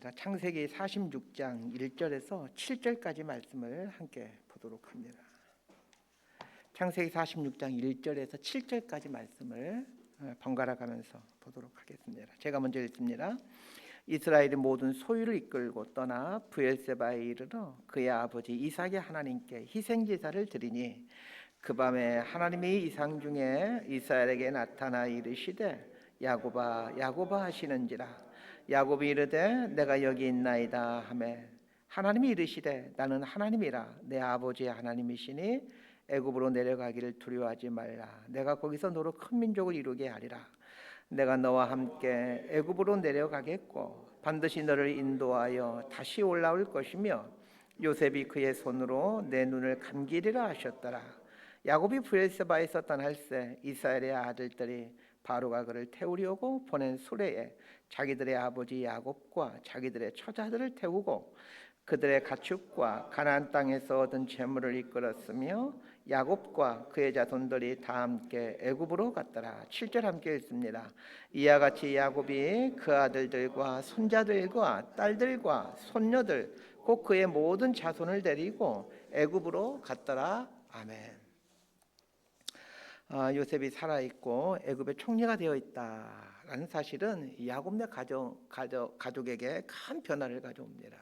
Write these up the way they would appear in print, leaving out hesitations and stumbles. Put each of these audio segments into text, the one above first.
창세기 46장 1절에서 7절까지 말씀을 함께 보도록 합니다. 창세기 46장 1절에서 7절까지 말씀을 번갈아 가면서 보도록 하겠습니다. 제가 먼저 읽습니다. 이스라엘이 모든 소유를 이끌고 떠나 브엘세바에 이르러 그의 아버지 이삭의 하나님께 희생제사를 드리니 그 밤에 하나님이 이상 중에 이스라엘에게 나타나 이르시되 야곱아 야곱아 하시는지라. 야곱이 이르되 내가 여기 있나이다 하매 하나님이 이르시되 나는 하나님이라 내 아버지의 하나님이시니 애굽으로 내려가기를 두려워하지 말라. 내가 거기서 너로 큰 민족을 이루게 하리라. 내가 너와 함께 애굽으로 내려가겠고 반드시 너를 인도하여 다시 올라올 것이며 요셉이 그의 손으로 내 눈을 감기리라 하셨더라. 야곱이 브엘세바에서 떠날새 이스라엘의 아들들이 바로가 그를 태우려고 보낸 수레에 자기들의 아버지 야곱과 자기들의 처자들을 태우고 그들의 가축과 가나안 땅에서 얻은 재물을 이끌었으며 야곱과 그의 자손들이 다 함께 애굽으로 갔더라. 7절 함께 읽습니다. 이와 같이 야곱이 그 아들들과 손자들과 딸들과 손녀들 곧 그의 모든 자손을 데리고 애굽으로 갔더라. 아멘. 요셉이 살아있고 애굽의 총리가 되어 있다라는 사실은 야곱네 가족에게 큰 변화를 가져옵니다.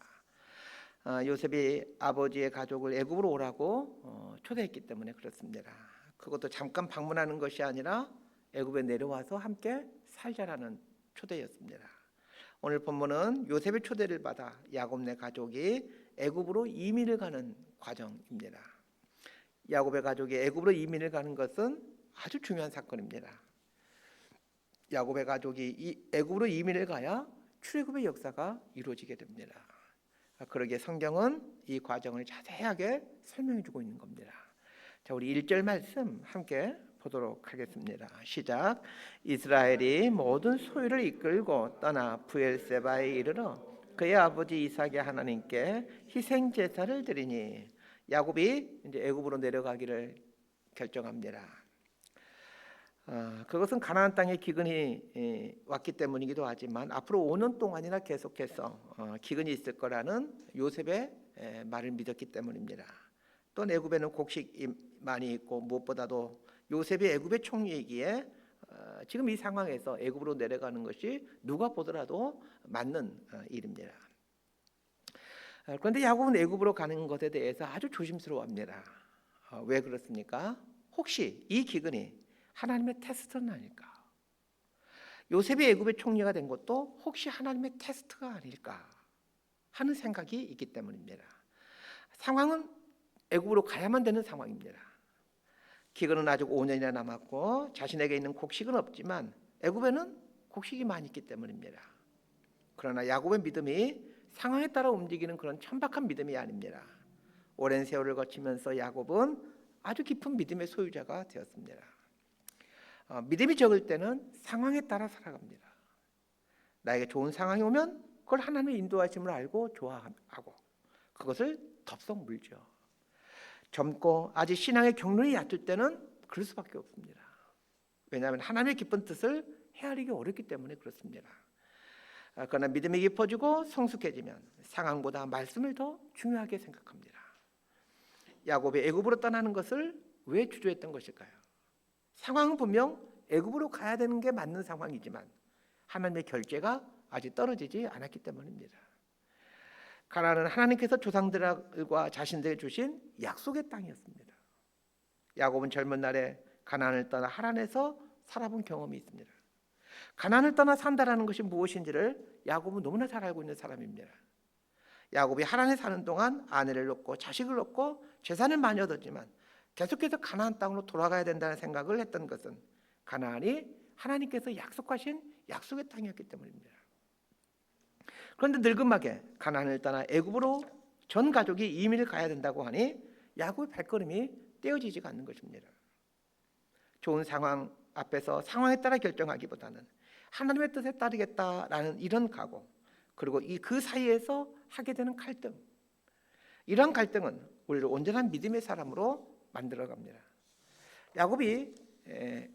요셉이 아버지의 가족을 애굽으로 오라고 초대했기 때문에 그렇습니다. 그것도 잠깐 방문하는 것이 아니라 애굽에 내려와서 함께 살자라는 초대였습니다. 오늘 본문은 요셉의 초대를 받아 야곱네 가족이 애굽으로 이민을 가는 과정입니다. 야곱의 가족이 애굽으로 이민을 가는 것은 아주 중요한 사건입니다. 야곱의 가족이 애굽으로 이민을 가야 출애굽의 역사가 이루어지게 됩니다. 그러기에 성경은 이 과정을 자세하게 설명해 주고 있는 겁니다. 자, 우리 1절 말씀 함께 보도록 하겠습니다. 시작. 이스라엘이 모든 소유를 이끌고 떠나 브엘세바에 이르러 그의 아버지 이삭의 하나님께 희생 제사를 드리니 야곱이 이제 애굽으로 내려가기를 결정합니다. 그것은 가나안 땅에 기근이 왔기 때문이기도 하지만 앞으로 5년 동안이나 계속해서 기근이 있을 거라는 요셉의 말을 믿었기 때문입니다. 또 애굽에는 곡식이 많이 있고 무엇보다도 요셉이 애굽의 총리이기에 지금 이 상황에서 애굽으로 내려가는 것이 누가 보더라도 맞는 일입니다. 그런데 야곱은 애굽으로 가는 것에 대해서 아주 조심스러워합니다. 왜 그렇습니까? 혹시 이 기근이 하나님의 테스트는 아닐까? 요셉이 애굽의 총리가 된 것도 혹시 하나님의 테스트가 아닐까 하는 생각이 있기 때문입니다. 상황은 애굽으로 가야만 되는 상황입니다. 기근은 아직 5년이나 남았고 자신에게 있는 곡식은 없지만 애굽에는 곡식이 많이 있기 때문입니다. 그러나 야곱의 믿음이 상황에 따라 움직이는 그런 천박한 믿음이 아닙니다. 오랜 세월을 거치면서 야곱은 아주 깊은 믿음의 소유자가 되었습니다. 믿음이 적을 때는 상황에 따라 살아갑니다. 나에게 좋은 상황이 오면 그걸 하나님의 인도하심을 알고 좋아하고 그것을 덥석 물죠. 젊고 아직 신앙의 경륜이 얕을 때는 그럴 수밖에 없습니다. 왜냐하면 하나님의 깊은 뜻을 헤아리기 어렵기 때문에 그렇습니다. 그러나 믿음이 깊어지고 성숙해지면 상황보다 말씀을 더 중요하게 생각합니다. 야곱이 애굽으로 떠나는 것을 왜 주저했던 것일까요? 상황은 분명 애굽으로 가야 되는 게 맞는 상황이지만 하나님의 결제가 아직 떨어지지 않았기 때문입니다. 가나안은 하나님께서 조상들과 자신들에게 주신 약속의 땅이었습니다. 야곱은 젊은 날에 가나안을 떠나 하란에서 살아본 경험이 있습니다. 가나안을 떠나 산다라는 것이 무엇인지를 야곱은 너무나 잘 알고 있는 사람입니다. 야곱이 하란에 사는 동안 아내를 놓고 자식을 놓고 재산을 많이 얻었지만 계속해서 가나안 땅으로 돌아가야 된다는 생각을 했던 것은 가나안이 하나님께서 약속하신 약속의 땅이었기 때문입니다. 그런데 늙음하게 가나안을 떠나 애굽으로 전 가족이 이민을 가야 된다고 하니 야곱의 발걸음이 떼어지지가 않는 것입니다. 좋은 상황 앞에서 상황에 따라 결정하기보다는 하나님의 뜻에 따르겠다라는 이런 각오, 그리고 그 사이에서 하게 되는 갈등, 이러한 갈등은 우리를 온전한 믿음의 사람으로 만들어갑니다. 야곱이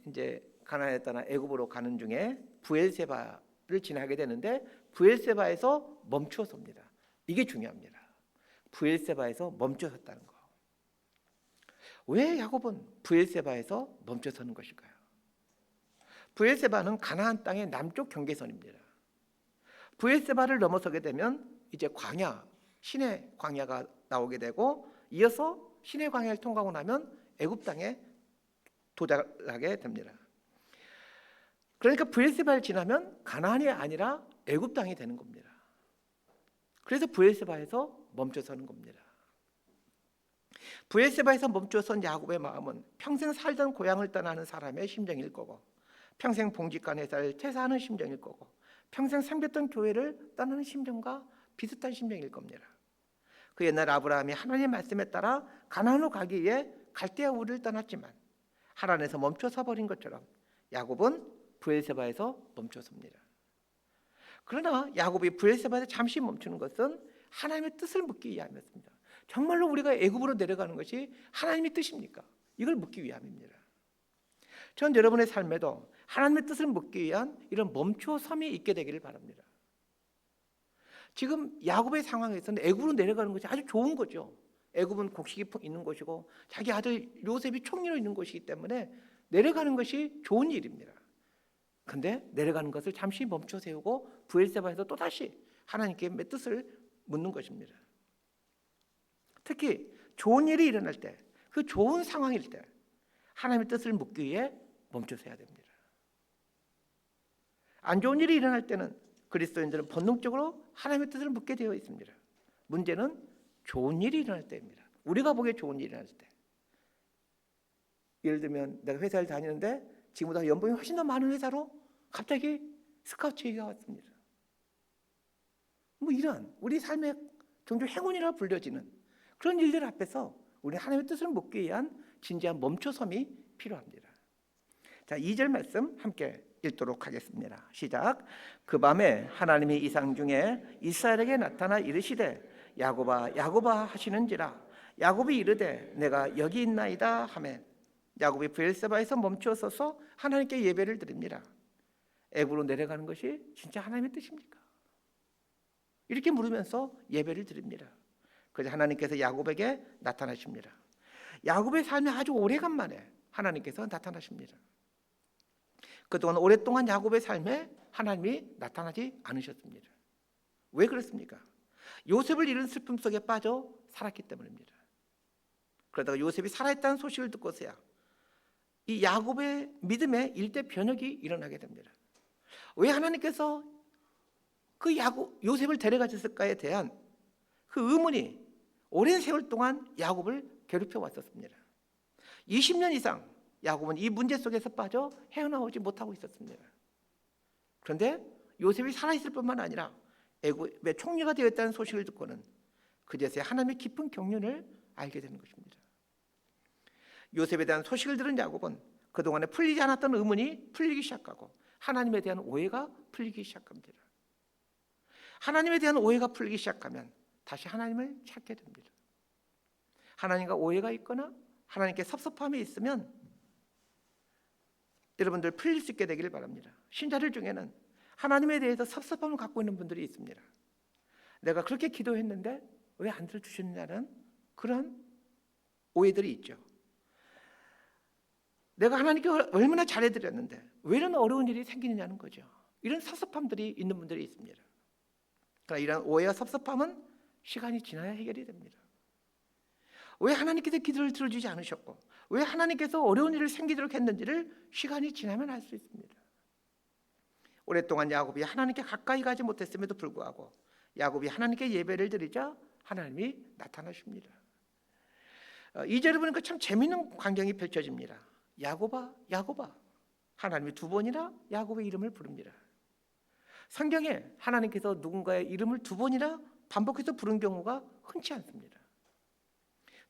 이제 가나안에 떠나 애굽으로 가는 중에 브엘세바 지나게 되는데 브엘세바에서 멈추었습니다. 이게 중요합니다. 브엘세바에서 멈춰섰다는 거. 왜 야곱은 브엘세바에서 멈춰서는 것일까요? 브엘세바는 가나안 땅의 남쪽 경계선입니다. 브엘세바를 넘어서게 되면 이제 광야, 신의 광야가 나오게 되고 이어서 신의 광야를 통과하고 나면 애굽 땅에 도달하게 됩니다. 그러니까 브엘세바를 지나면 가나안이 아니라 애굽 땅이 되는 겁니다. 그래서 브엘세바에서 멈춰서는 겁니다. 브엘세바에서 멈춰선 야곱의 마음은 평생 살던 고향을 떠나는 사람의 심정일 거고, 평생 봉직간에 살 퇴사하는 심정일 거고, 평생 섬겼던 교회를 떠나는 심정과 비슷한 심정일 겁니다. 그 옛날 아브라함이 하나님의 말씀에 따라 가나안으로 가기 위해 갈대아 우르를 떠났지만 하란에서 멈춰서 버린 것처럼 야곱은 브엘세바에서 멈춰섭니다. 그러나 야곱이 브엘세바에서 잠시 멈추는 것은 하나님의 뜻을 묻기 위함이었습니다. 정말로 우리가 애굽으로 내려가는 것이 하나님의 뜻입니까? 이걸 묻기 위함입니다. 전 여러분의 삶에도 하나님의 뜻을 묻기 위한 이런 멈춰섬이 있게 되기를 바랍니다. 지금 야곱의 상황에서는 애굽으로 내려가는 것이 아주 좋은 거죠. 애굽은 곡식이 있는 곳이고 자기 아들 요셉이 총리로 있는 곳이기 때문에 내려가는 것이 좋은 일입니다. 그런데 내려가는 것을 잠시 멈춰 세우고 브엘세바에서 또다시 하나님께 뜻을 묻는 것입니다. 특히 좋은 일이 일어날 때, 그 좋은 상황일 때 하나님의 뜻을 묻기 위해 멈춰서야 됩니다. 안 좋은 일이 일어날 때는 그리스도인들은 본능적으로 하나님의 뜻을 묻게 되어 있습니다. 문제는 좋은 일이 일어날 때입니다. 우리가 보기에 좋은 일이 일어날 때. 예를 들면 내가 회사를 다니는데 지금보다 연봉이 훨씬 더 많은 회사로 갑자기 스카우트 얘기가 왔습니다. 뭐 이런 우리 삶의 종종 행운이라 불려지는 그런 일들 앞에서 우리 하나님의 뜻을 묻기 위한 진지한 멈춰섬이 필요합니다. 자, 2절 말씀 함께 읽도록 하겠습니다. 시작. 그 밤에 하나님이 이상 중에 이스라엘에게 나타나 이르시되 야곱아 야곱아 하시는지라. 야곱이 이르되 내가 여기 있나이다 하매 야곱이 브엘세바에서 멈추어서서 하나님께 예배를 드립니다. 애굽으로 내려가는 것이 진짜 하나님의 뜻입니까? 이렇게 물으면서 예배를 드립니다. 그래서 하나님께서 야곱에게 나타나십니다. 야곱의 삶에 아주 오래간만에 하나님께서 나타나십니다. 그동안 오랫동안 야곱의 삶에 하나님이 나타나지 않으셨습니다. 왜 그렇습니까? 요셉을 잃은 슬픔 속에 빠져 살았기 때문입니다. 그러다가 요셉이 살아있다는 소식을 듣고서야 이 야곱의 믿음의 일대 변혁이 일어나게 됩니다. 왜 하나님께서 그 요셉을 데려가셨을까에 대한 그 의문이 오랜 세월 동안 야곱을 괴롭혀 왔었습니다. 20년 이상 야곱은 이 문제 속에서 빠져 헤어나오지 못하고 있었습니다. 그런데 요셉이 살아있을 뿐만 아니라 애굽의 총리가 되었다는 소식을 듣고는 그제서야 하나님의 깊은 경륜을 알게 되는 것입니다. 요셉에 대한 소식을 들은 야곱은 그동안에 풀리지 않았던 의문이 풀리기 시작하고 하나님에 대한 오해가 풀리기 시작합니다. 하나님에 대한 오해가 풀리기 시작하면 다시 하나님을 찾게 됩니다. 하나님과 오해가 있거나 하나님께 섭섭함이 있으면 여러분들 풀릴 수 있게 되기를 바랍니다. 신자들 중에는 하나님에 대해서 섭섭함을 갖고 있는 분들이 있습니다. 내가 그렇게 기도했는데 왜 안 들어주셨느냐는 그런 오해들이 있죠. 내가 하나님께 얼마나 잘해드렸는데 왜 이런 어려운 일이 생기느냐는 거죠. 이런 섭섭함들이 있는 분들이 있습니다. 그러나 이런 오해와 섭섭함은 시간이 지나야 해결이 됩니다. 왜 하나님께서 기도를 들어주지 않으셨고 왜 하나님께서 어려운 일을 생기도록 했는지를 시간이 지나면 알 수 있습니다. 오랫동안 야곱이 하나님께 가까이 가지 못했음에도 불구하고 야곱이 하나님께 예배를 드리자 하나님이 나타나십니다. 2절을 보니까 참 재미있는 광경이 펼쳐집니다. 야곱아 야곱아 하나님이 두 번이나 야곱의 이름을 부릅니다. 성경에 하나님께서 누군가의 이름을 두 번이나 반복해서 부른 경우가 흔치 않습니다.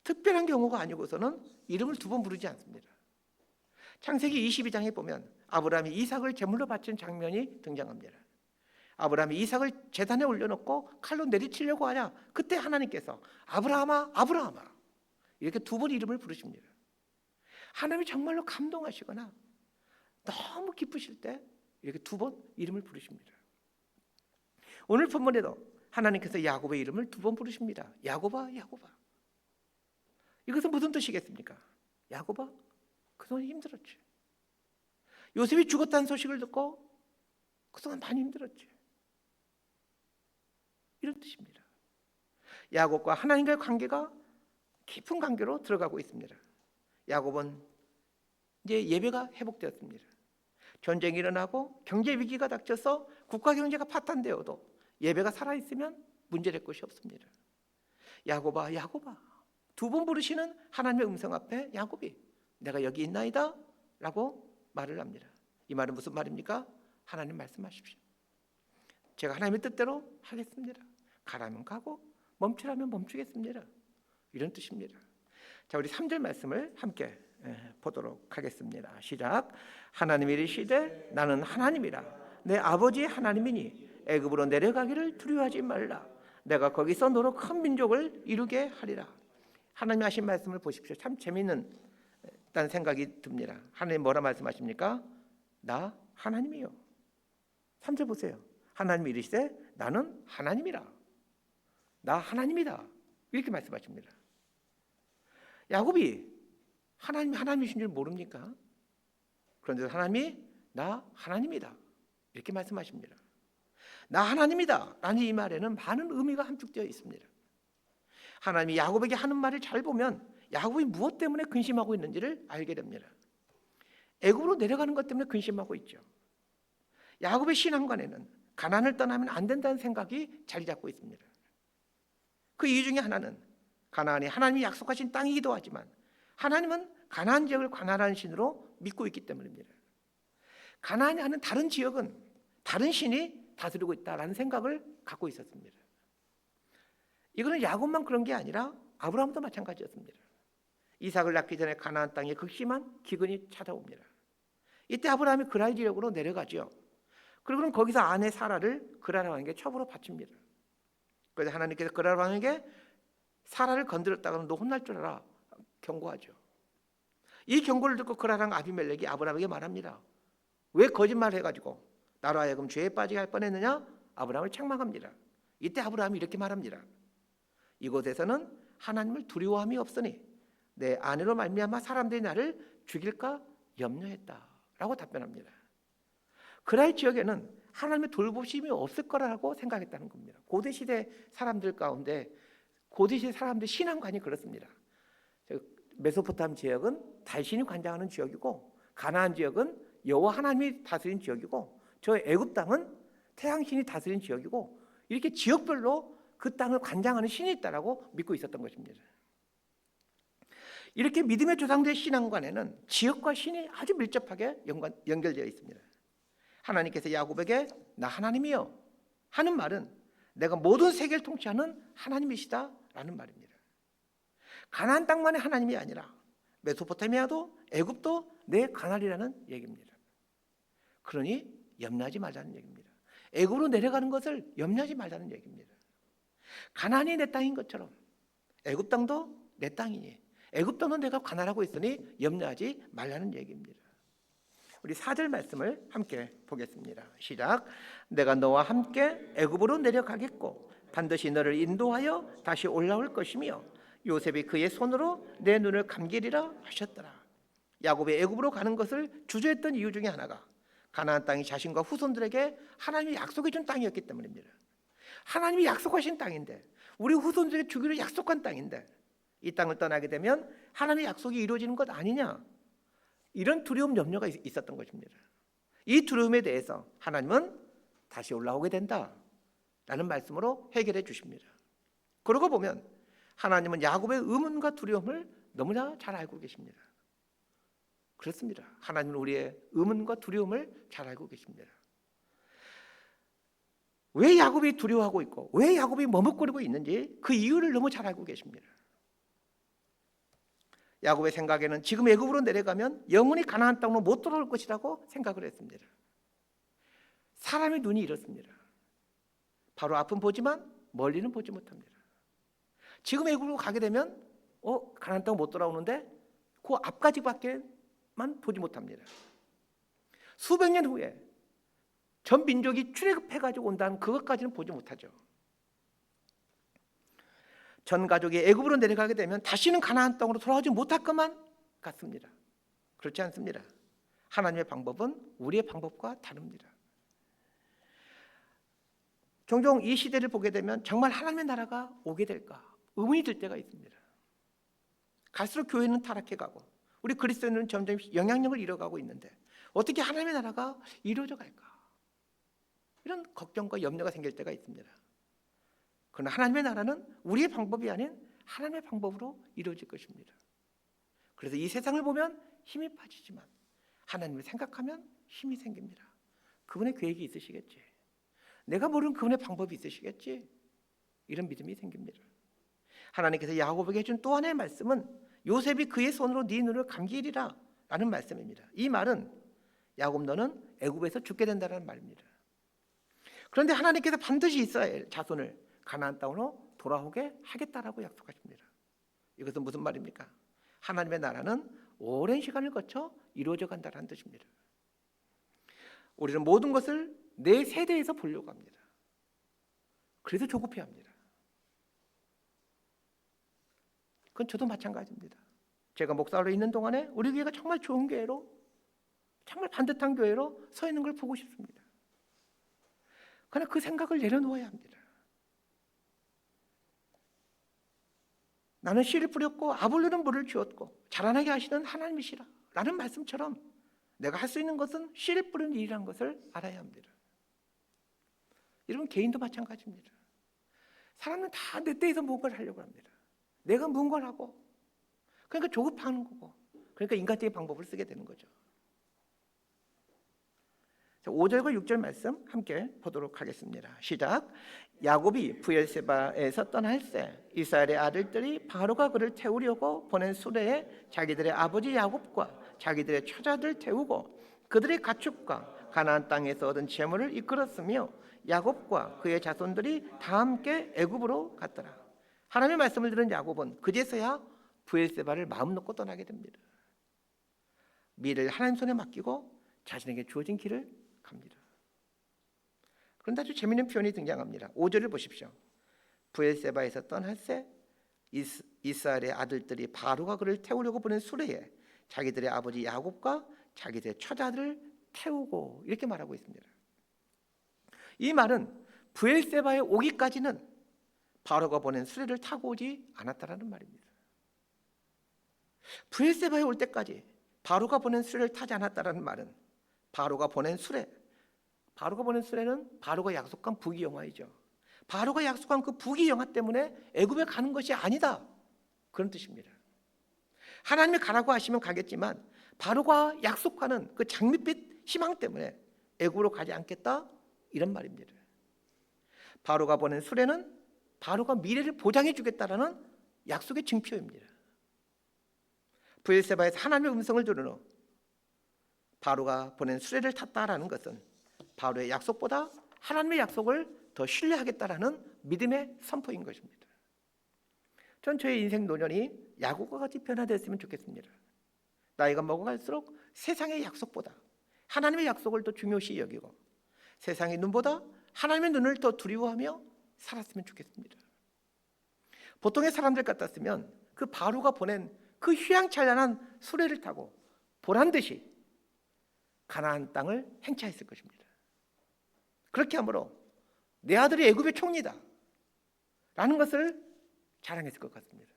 특별한 경우가 아니고서는 이름을 두 번 부르지 않습니다. 창세기 22장에 보면 아브라함이 이삭을 제물로 바친 장면이 등장합니다. 아브라함이 이삭을 제단에 올려놓고 칼로 내리치려고 하냐 그때 하나님께서 아브라함아 아브라함아 이렇게 두 번 이름을 부르십니다. 하나님이 정말로 감동하시거나 너무 기쁘실 때 이렇게 두 번 이름을 부르십니다. 오늘 본문에도 하나님께서 야곱의 이름을 2번 부르십니다. 야곱아, 야곱아. 이것은 무슨 뜻이겠습니까? 야곱아, 그동안 힘들었지. 요셉이 죽었다는 소식을 듣고 그동안 많이 힘들었지. 이런 뜻입니다. 야곱과 하나님과의 관계가 깊은 관계로 들어가고 있습니다. 야곱은 이제 예배가 회복되었습니다. 전쟁이 일어나고 경제 위기가 닥쳐서 국가 경제가 파탄되어도 예배가 살아있으면 문제될 것이 없습니다. 야곱아, 야곱아. 2번 부르시는 하나님의 음성 앞에 야곱이 내가 여기 있나이다 라고 말을 합니다. 이 말은 무슨 말입니까? 하나님 말씀하십시오. 제가 하나님의 뜻대로 하겠습니다. 가라면 가고 멈추라면 멈추겠습니다. 이런 뜻입니다. 자, 우리 3절 말씀을 함께 보도록 하겠습니다. 시작. 하나님이 이르시되 나는 하나님이라 내 아버지 하나님이니 애굽으로 내려가기를 두려워하지 말라. 내가 거기서 너로 큰 민족을 이루게 하리라. 하나님이 하신 말씀을 보십시오. 참 재미있는 다는 생각이 듭니다. 하나님 뭐라 말씀하십니까? 나 하나님이요. 3절 보세요. 하나님이 이르시되 나는 하나님이라. 나 하나님이다. 이렇게 말씀하십니다. 야곱이 하나님이 하나님이신 줄 모릅니까? 그런데 하나님이 나 하나님이다. 이렇게 말씀하십니다. 나 하나님이다 라는 이 말에는 많은 의미가 함축되어 있습니다. 하나님이 야곱에게 하는 말을 잘 보면 야곱이 무엇 때문에 근심하고 있는지를 알게 됩니다. 애굽으로 내려가는 것 때문에 근심하고 있죠. 야곱의 신앙관에는 가나안을 떠나면 안 된다는 생각이 자리 잡고 있습니다. 그 이유 중에 하나는 가나안이 하나님이 약속하신 땅이기도 하지만 하나님은 가나안 지역을 관할하는 신으로 믿고 있기 때문입니다. 가나안이 하는 다른 지역은 다른 신이 다스리고 있다라는 생각을 갖고 있었습니다. 이거는 야곱만 그런 게 아니라 아브라함도 마찬가지였습니다. 이삭을 낳기 전에 가나안 땅에 극심한 기근이 찾아옵니다. 이때 아브라함이 그랄 지역으로 내려가죠. 그리고는 거기서 아내 사라를 그랄 왕에게 첩으로 바칩니다. 그래서 하나님께서 그랄 왕에게 사라를 건드렸다가는 너 혼날 줄 알아 경고하죠. 이 경고를 듣고 그랄 왕 아비멜렉이 아브라함에게 말합니다. 왜 거짓말을 해가지고 나로 하여금 죄에 빠지게 할 뻔했느냐? 아브라함을 책망합니다. 이때 아브라함이 이렇게 말합니다. 이곳에서는 하나님을 두려워함이 없으니 내 아내로 말미암아 사람들이 나를 죽일까 염려했다라고 답변합니다. 그랄 지역에는 하나님의 돌보심이 없을 거라고 생각했다는 겁니다. 고대 시대 사람들 가운데 고대 시대 사람들 신앙관이 그렇습니다. 메소포타미아 지역은 달신이 관장하는 지역이고 가나안 지역은 여호와 하나님이 다스린 지역이고 저 애굽 땅은 태양신이 다스린 지역이고 이렇게 지역별로 그 땅을 관장하는 신이 있다라고 믿고 있었던 것입니다. 이렇게 믿음의 조상들의 신앙관에는 지역과 신이 아주 밀접하게 연결되어 있습니다. 하나님께서 야곱에게 나 하나님이요 하는 말은 내가 모든 세계를 통치하는 하나님이시다라는 말입니다. 가나안 땅만의 하나님이 아니라 메소포타미아도 애굽도 내 관할이라는 얘기입니다. 그러니 염려하지 말라는 얘기입니다. 애굽으로 내려가는 것을 염려하지 말라는 얘기입니다. 가나안이 내 땅인 것처럼 애굽 땅도 내 땅이니 애굽 땅도 내가 관할하고 있으니 염려하지 말라는 얘기입니다. 우리 4절 말씀을 함께 보겠습니다. 시작. 내가 너와 함께 애굽으로 내려가겠고 반드시 너를 인도하여 다시 올라올 것이며 요셉이 그의 손으로 내 눈을 감기리라 하셨더라. 야곱이 애굽으로 가는 것을 주저했던 이유 중에 하나가 가나안 땅이 자신과 후손들에게 하나님이 약속해 준 땅이었기 때문입니다. 하나님이 약속하신 땅인데 우리 후손들에게 주기로 약속한 땅인데 이 땅을 떠나게 되면 하나님의 약속이 이루어지는 것 아니냐, 이런 두려움 염려가 있었던 것입니다. 이 두려움에 대해서 하나님은 다시 올라오게 된다라는 말씀으로 해결해 주십니다. 그러고 보면 하나님은 야곱의 의문과 두려움을 너무나 잘 알고 계십니다. 그렇습니다. 하나님은 우리의 의문과 두려움을 잘 알고 계십니다. 왜 야곱이 두려워하고 있고 왜 야곱이 머뭇거리고 있는지 그 이유를 너무 잘 알고 계십니다. 야곱의 생각에는 지금 애굽으로 내려가면 영원히 가나안 땅으로 못 돌아올 것이라고 생각을 했습니다. 사람의 눈이 이렇습니다. 바로 앞은 보지만 멀리는 보지 못합니다. 지금 애굽으로 가게 되면 가나안 땅 못 돌아오는데 그 앞까지밖에만 보지 못합니다. 수백 년 후에 전 민족이 출애굽해가지고 온다는 그것까지는 보지 못하죠. 전 가족이 애굽으로 내려가게 되면 다시는 가나안 땅으로 돌아오지 못할 것만 같습니다. 그렇지 않습니다. 하나님의 방법은 우리의 방법과 다릅니다. 종종 이 시대를 보게 되면 정말 하나님의 나라가 오게 될까 의문이 들 때가 있습니다. 갈수록 교회는 타락해가고 우리 그리스도인은 점점 영향력을 잃어가고 있는데 어떻게 하나님의 나라가 이루어져 갈까? 이런 걱정과 염려가 생길 때가 있습니다. 그러나 하나님의 나라는 우리의 방법이 아닌 하나님의 방법으로 이루어질 것입니다. 그래서 이 세상을 보면 힘이 빠지지만 하나님을 생각하면 힘이 생깁니다. 그분의 계획이 있으시겠지. 내가 모르는 그분의 방법이 있으시겠지. 이런 믿음이 생깁니다. 하나님께서 야곱에게 준 또 하나의 말씀은 요셉이 그의 손으로 네 눈을 감기리라 라는 말씀입니다. 이 말은 야곱 너는 애굽에서 죽게 된다는 말입니다. 그런데 하나님께서 반드시 이스라엘 자손을 가나안 땅으로 돌아오게 하겠다라고 약속하십니다. 이것은 무슨 말입니까? 하나님의 나라는 오랜 시간을 거쳐 이루어져 간다는 뜻입니다. 우리는 모든 것을 내 세대에서 보려고 합니다. 그래서 조급해합니다. 그건 저도 마찬가지입니다. 제가 목사로 있는 동안에 우리 교회가 정말 좋은 교회로, 정말 반듯한 교회로 서 있는 걸 보고 싶습니다. 그러나 그 생각을 내려놓아야 합니다. 나는 씨를 뿌렸고 아볼로는 물을 주었고 자라나게 하시는 하나님이시라 라는 말씀처럼 내가 할 수 있는 것은 씨를 뿌리는 일이라는 것을 알아야 합니다. 여러분 개인도 마찬가지입니다. 사람은 다 내 때에서 뭔가를 하려고 합니다. 내가 뭔가를 하고 그러니까 조급하는 거고 그러니까 인간적인 방법을 쓰게 되는 거죠. 5절과 6절 말씀 함께 보도록 하겠습니다. 시작. 야곱이 브엘세바에서 떠날새 이스라엘의 아들들이 바로가 그를 태우려고 보낸 수레에 자기들의 아버지 야곱과 자기들의 처자들 태우고 그들의 가축과 가나안 땅에서 얻은 재물을 이끌었으며 야곱과 그의 자손들이 다 함께 애굽으로 갔더라. 하나님의 말씀을 들은 야곱은 그제서야 브엘세바를 마음 놓고 떠나게 됩니다. 미래를 하나님 손에 맡기고 자신에게 주어진 길을 갑니다. 그런데 아주 재미있는 표현이 등장합니다. 5절을 보십시오. 브엘세바에서 떠날새 이스라엘의 아들들이 바로가 그를 태우려고 보낸 수레에 자기들의 아버지 야곱과 자기들의 처자들을 태우고 이렇게 말하고 있습니다. 이 말은 브엘세바에 오기까지는 바로가 보낸 수레를 타고 오지 않았다라는 말입니다. 브엘세바에 올 때까지 바로가 보낸 수레를 타지 않았다라는 말은 바로가 보낸 수레, 바로가 보낸 수레는 바로가 약속한 부귀영화이죠. 바로가 약속한 그 부귀영화 때문에 애굽에 가는 것이 아니다, 그런 뜻입니다. 하나님이 가라고 하시면 가겠지만 바로가 약속하는 그 장밋빛 희망 때문에 애굽으로 가지 않겠다, 이런 말입니다. 바로가 보낸 수레는 바로가 미래를 보장해 주겠다라는 약속의 증표입니다. 브엘세바에서 하나님의 음성을 들은 후 바로가 보낸 수레를 탔다라는 것은 바로의 약속보다 하나님의 약속을 더 신뢰하겠다라는 믿음의 선포인 것입니다. 전 저의 인생 노년이 야곱과 같이 변화되었으면 좋겠습니다. 나이가 먹어갈수록 세상의 약속보다 하나님의 약속을 더 중요시 여기고 세상의 눈보다 하나님의 눈을 더 두려워하며 살았으면 좋겠습니다. 보통의 사람들 같았으면 그 바로가 보낸 그 휘황찬란한 수레를 타고 보란듯이 가나안 땅을 행차했을 것입니다. 그렇게 함으로 내 아들이 애굽의 총리다 라는 것을 자랑했을 것 같습니다.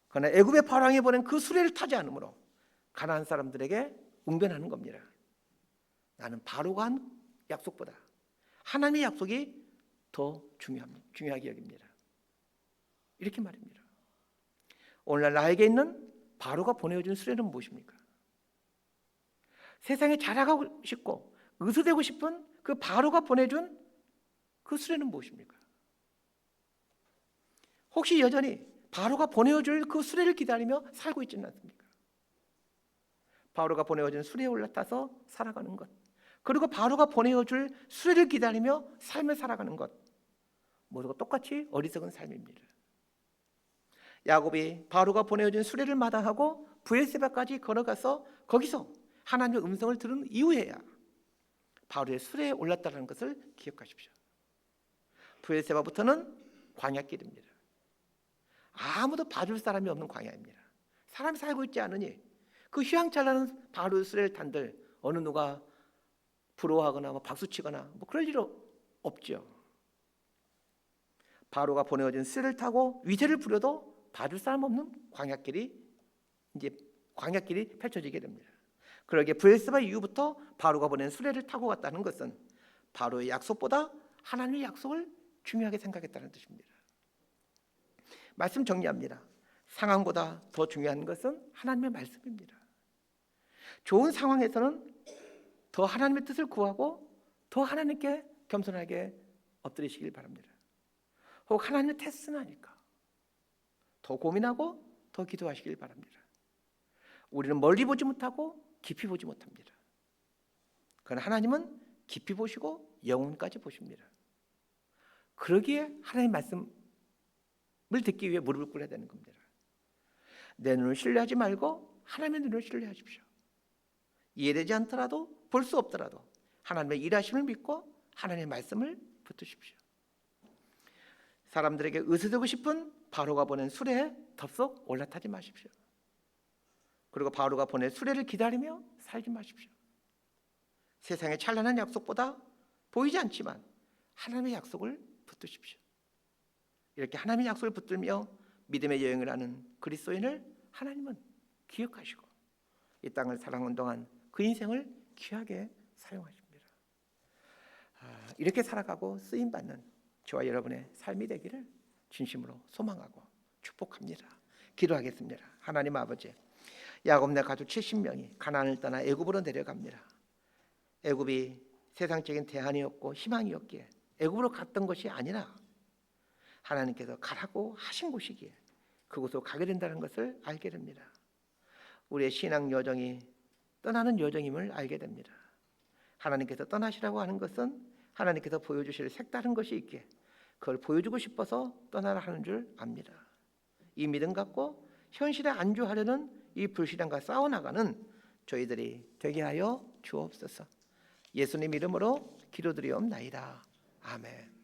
그러나 애굽의 바로왕이 보낸 그 수레를 타지 않으므로 가나안 사람들에게 웅변하는 겁니다. 나는 바로가 한 약속보다 하나님의 약속이 더 중요하게 여깁니다. 이렇게 말입니다. 오늘날 나에게 있는 바로가 보내준 수레는 무엇입니까? 세상에 자라가고 싶고 의수되고 싶은 그 바로가 보내준 그 수레는 무엇입니까? 혹시 여전히 바로가 보내줄 그 수레를 기다리며 살고 있지는 않습니까? 바로가 보내준 수레에 올라타서 살아가는 것, 그리고 바로가 보내줄 수레를 기다리며 삶을 살아가는 것, 모두가 똑같이 어리석은 삶입니다. 야곱이 바로가 보내준 수레를 마다하고 브엘세바까지 걸어가서 거기서 하나님의 음성을 들은 이후에야 바로의 수레에 올랐다는 것을 기억하십시오. 브엘세바부터는 광야길입니다. 아무도 봐줄 사람이 없는 광야입니다. 사람이 살고 있지 않으니 그 휘황찬란한 바로의 수레를 탄들 어느 누가 부러워하거나 박수치거나 그럴 일 없죠. 바로가 보내어진 수레를 타고 위세를 부려도 봐줄 사람 없는 광야길이 펼쳐지게 됩니다. 그러기에 브엘세바 이후부터 바로가 보낸 수레를 타고 갔다는 것은 바로의 약속보다 하나님의 약속을 중요하게 생각했다는 뜻입니다. 말씀 정리합니다. 상황보다 더 중요한 것은 하나님의 말씀입니다. 좋은 상황에서는 더 하나님의 뜻을 구하고 더 하나님께 겸손하게 엎드리시길 바랍니다. 혹 하나님의 테스트는 아닐까? 더 고민하고 더 기도하시길 바랍니다. 우리는 멀리 보지 못하고 깊이 보지 못합니다. 그러나 하나님은 깊이 보시고 영혼까지 보십니다. 그러기에 하나님의 말씀을 듣기 위해 무릎을 꿇어야 되는 겁니다. 내 눈을 신뢰하지 말고 하나님의 눈을 신뢰하십시오. 이해되지 않더라도 볼 수 없더라도 하나님의 일하심을 믿고 하나님의 말씀을 붙드십시오. 사람들에게 의지되고 싶은 바로가 보낸 수레에 덥석 올라타지 마십시오. 그리고 바로가 보낸 수레를 기다리며 살지 마십시오. 세상의 찬란한 약속보다 보이지 않지만 하나님의 약속을 붙드십시오. 이렇게 하나님의 약속을 붙들며 믿음의 여행을 하는 그리스도인을 하나님은 기억하시고 이 땅을 살아온 동안 그 인생을 귀하게 사용하십니다. 이렇게 살아가고 쓰임받는 저와 여러분의 삶이 되기를 진심으로 소망하고 축복합니다. 기도하겠습니다. 하나님 아버지, 야곱네 가족 70명이 가나안을 떠나 애굽으로 내려갑니다. 애굽이 세상적인 대안이었고 희망이었기에 애굽으로 갔던 것이 아니라 하나님께서 가라고 하신 곳이기에 그곳으로 가게 된다는 것을 알게 됩니다. 우리의 신앙 여정이 떠나는 여정임을 알게 됩니다. 하나님께서 떠나시라고 하는 것은 하나님께서 보여주실 색다른 것이 있기에 그걸 보여주고 싶어서 떠나라 하는 줄 압니다. 이 믿음 갖고 현실에 안주하려는 이 불신앙과 싸워나가는 저희들이 되게 하여 주옵소서. 예수님 이름으로 기도드리옵나이다. 아멘.